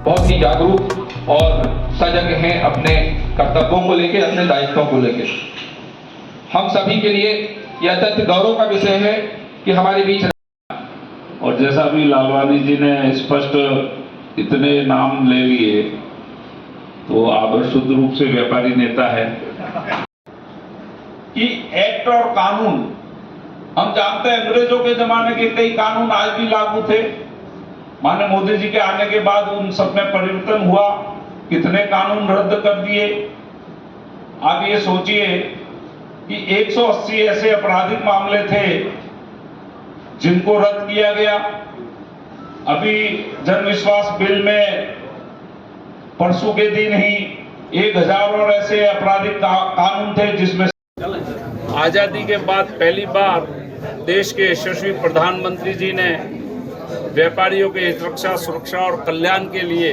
बहुत ही जागरूक और सजग हैं अपने कर्तव्यों को लेकर, अपने दायित्वों को लेकर। हम सभी के लिए यह अत्यंत गौरव का विषय है कि हमारे बीच, और जैसा अभी लालवानी जी ने स्पष्ट इतने नाम ले लिए, तो आदर्श शुद्ध रूप से व्यापारी नेता है कि एक्ट और कानून, हम जानते हैं अंग्रेजों के जमाने के कई कानून आज भी लागू थे। माननीय मोदी जी के आने के बाद उन सब में परिवर्तन हुआ, कितने कानून रद्द कर दिए। आप ये सोचिए कि 180 ऐसे आपराधिक मामले थे जिनको रद्द किया गया। अभी जनविश्वास बिल में परसों के दिन ही 1000 और ऐसे आपराधिक कानून थे जिसमें आज़ादी के बाद पहली बार देश के यशस्वी प्रधानमंत्री जी ने व्यापारियों के हित रक्षा, सुरक्षा और कल्याण के लिए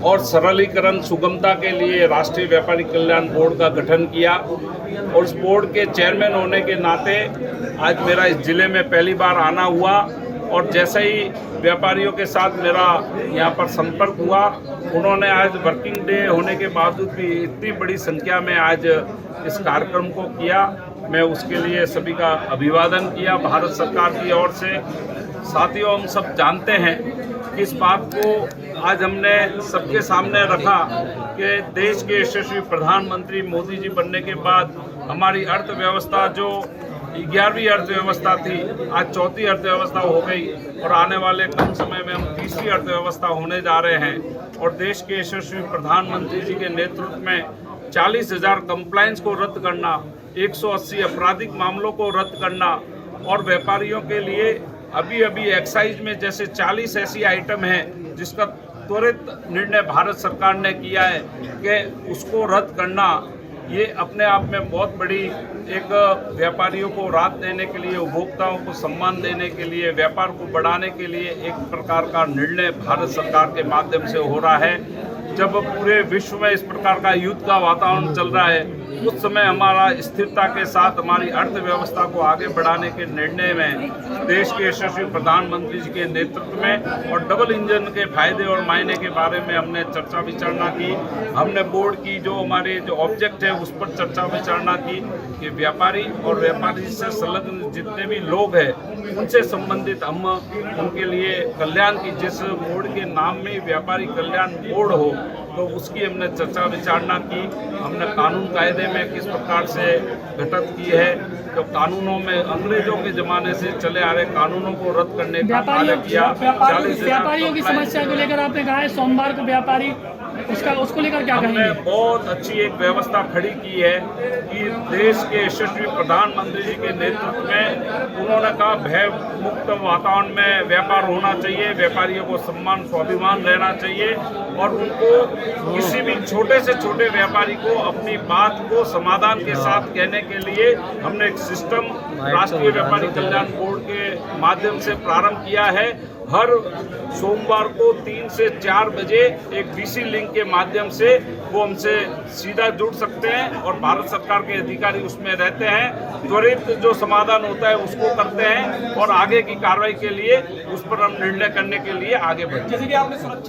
और सरलीकरण, सुगमता के लिए राष्ट्रीय व्यापारी कल्याण बोर्ड का गठन किया। और उस बोर्ड के चेयरमैन होने के नाते आज मेरा इस जिले में पहली बार आना हुआ, और जैसे ही व्यापारियों के साथ मेरा यहाँ पर संपर्क हुआ, उन्होंने आज वर्किंग डे होने के बावजूद भी इतनी बड़ी संख्या में आज इस कार्यक्रम को किया। मैं उसके लिए सभी का अभिवादन किया भारत सरकार की ओर से। साथियों, हम सब जानते हैं कि इस बात को आज हमने सबके सामने रखा कि देश के यशस्वी प्रधानमंत्री मोदी जी बनने के बाद हमारी अर्थव्यवस्था जो 11वीं अर्थव्यवस्था थी, आज 4थी अर्थव्यवस्था हो गई, और आने वाले कम समय में हम 3री अर्थव्यवस्था होने जा रहे हैं। और देश के यशस्वी प्रधानमंत्री जी के नेतृत्व में 40,000 कंप्लायंस को रद्द करना, 180 आपराधिक मामलों को रद्द करना, और व्यापारियों के लिए अभी एक्साइज में जैसे 40 ऐसी आइटम हैं जिसका त्वरित निर्णय भारत सरकार ने किया है कि उसको रद्द करना, ये अपने आप में बहुत बड़ी एक व्यापारियों को राहत देने के लिए, उपभोक्ताओं को सम्मान देने के लिए, व्यापार को बढ़ाने के लिए एक प्रकार का निर्णय भारत सरकार के माध्यम से हो रहा है। जब पूरे विश्व में इस प्रकार का युद्ध का वातावरण चल रहा है, उस समय हमारा स्थिरता के साथ हमारी अर्थव्यवस्था को आगे बढ़ाने के निर्णय में देश के यशस्वी प्रधानमंत्री जी के नेतृत्व में और डबल इंजन के फायदे और मायने के बारे में हमने चर्चा विचारणा की। हमने बोर्ड की जो हमारे जो ऑब्जेक्ट है उस पर चर्चा विचारणा की कि व्यापारी और व्यापारी से संलग्न जितने भी लोग हैं उनसे संबंधित हम उनके लिए कल्याण की, जिस बोर्ड के नाम में व्यापारी कल्याण बोर्ड हो, तो उसकी हमने चर्चा विचारणा की। हमने कानून कायदे में किस प्रकार से घटत की है, तो कानूनों में अंग्रेजों के ज़माने से चले आ रहे कानूनों को रद्द करने का कार्य किया। व्यापारियों की समस्या को लेकर आपने कहा है सोमवार को व्यापारी उसको लेकर क्या कहेंगे? हमने बहुत अच्छी एक व्यवस्था खड़ी की है कि देश के यशस्वी प्रधानमंत्री जी के नेतृत्व में उन्होंने कहा भय मुक्त वातावरण में व्यापार होना चाहिए, व्यापारियों को सम्मान, स्वाभिमान रहना चाहिए, और उनको किसी भी छोटे से छोटे व्यापारी को अपनी बात को समाधान के साथ कहने के लिए हमने एक सिस्टम राष्ट्रीय व्यापारी कल्याण बोर्ड के माध्यम से प्रारंभ किया है। हर सोमवार को 3 से 4 बजे एक डीसी लिंक के माध्यम से वो हमसे सीधा जुड़ सकते हैं, और भारत सरकार के अधिकारी उसमें रहते हैं। त्वरित जो समाधान होता है उसको करते हैं, और आगे की कार्रवाई के लिए उस पर हम निर्णय करने के लिए आगे बढ़ते हैं।